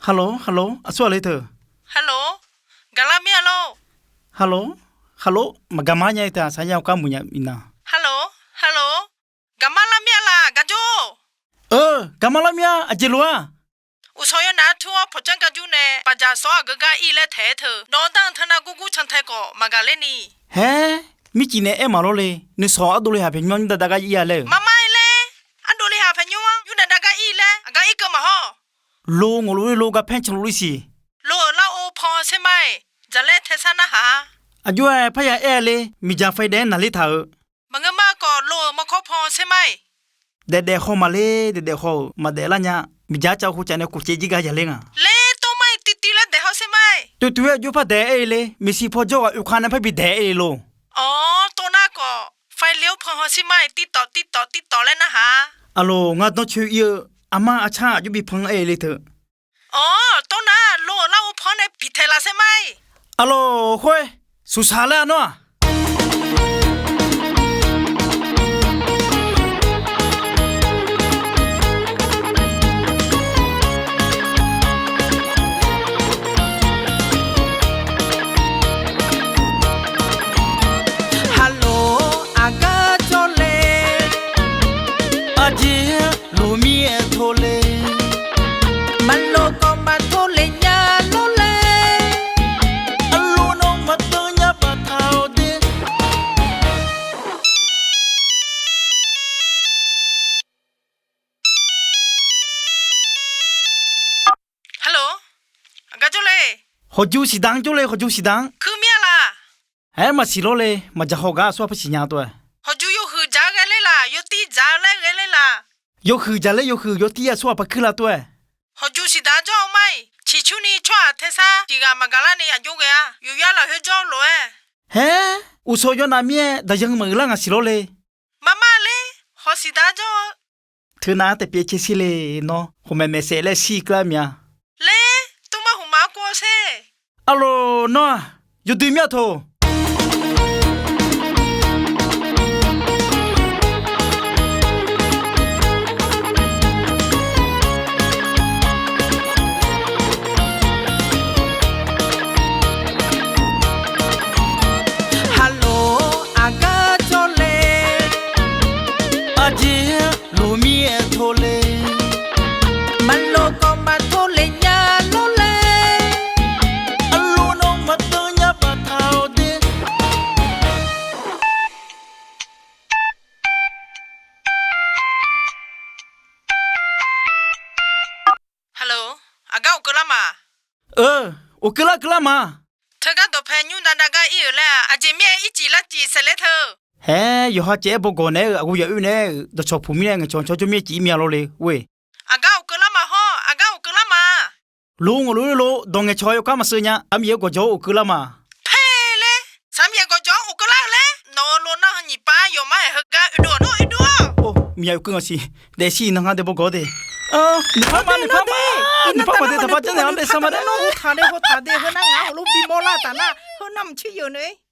ฮัลโหลฮัลโหลสวัสดีเธอฮัลโหลกะลาเมียโลฮัลโหลฮัลโหลมากามาเนี่ยแต่สายยาวกามุญญามินาฮัลโหลฮัลโหลกะมาลาเมียล่ะกะโจกามาลาเมียอจิลัวอุซอยนาทัวพจังกะจูเนปะจาซอกะกะอีเลเทเธอนอตังธนากุกุชันไทก็มากะเลนี่เฮ้มิจิเนเอมาโลเลนิสออดุเลหาเพญญอนดะดะกะอียาเลมาไม่เลอันโดเลหาเพญญอนอยู่ดะกะอีเลอะกะอีกะมะฮอโลงโลโลกะเพญชโลลิสิโลลาโอพอเซไมจะเลเทซานะหาอายุพะยาเอเลมิจาไฟแดนนาลิทามังมาก็โลมะขอพอเซไมเดเข้ามาเลเดเข้ามาเดละญะมิจาเจ้าคูจันเนคูเจจิกะยาเลงะเลโตไมติติเลเดเฮาเซไมตุยุพะเดเอเลมิสิพอจออุคานะพะบิเดเอโลอ๋อตัวน่าก็ไฟเลี้ยวพอเซไมติต่อเลยนะฮะอะโลงาต้องช่วยอามาอาชาอยู่บิพังเอเลเถอะอ๋อตัวน่าโลเล่าพอในปิเทลาเซไมอะโลค่อยสุสาละเนาะขอจูสิดังจุเลยขอจูสิดังคือเมียล่ะเฮ้มาสิโลเลยมาจะหอกาสวาพสิญาตัวขอจูโยคือจาเกเลยล่ะโยตีจาเล่เกเลยล่ะโยคือจะเลยโยคือโยตีสวาพคือละตัวขอจูสิดาจ้าไหมชิชูนี่ชัวเทซ่าจิกามากาลานี่อายุเกะอยู่ยาละเฮจ้าโลเฮ้อุโซโยนามีดายังมือลังสิโลเลยมาเลยขอสิดาจ้าเธอน่าแต่เปียเชสิเลยเนาะผมไม่เสเลสิกลามีเลตุมาหุมากวเซอะโลเนาะอยู่ดีเมียโทโอเคละมาเธอก็ตัวแพนยูนันดากาอีแล้วอาจจะมีอีจีละจีเสเลเธอเฮ้ยฮะเจ๊บอกก่อนเนี่ยกูอยากอยู่เนี่ยเดี๋ยวชอบผู้มีเนี่ยชอนจะมีจีมีอะไรเลยเว้ยอากาอุกละมาฮออากาอุกละมาลุงดงเงชอยก็มาซื้อเนี่ยอามีก็จะอุกละมาเพเลสามีก็จะอุกละเลยนอโลน่าหนีป้าโยมาให้ฮกาอุดโอ้มีอะไรก็งั้นสิเดี๋ยวสินังหาเดี๋ยวบอกก่อนเด้นี่พามาเดี๋ยวทำไมจะเนี่ยอะไรสมัยนั้นทาเดนั่งหาลูกบีโมล่าตาน่าเฮนำชื่ออยู่เนี่ย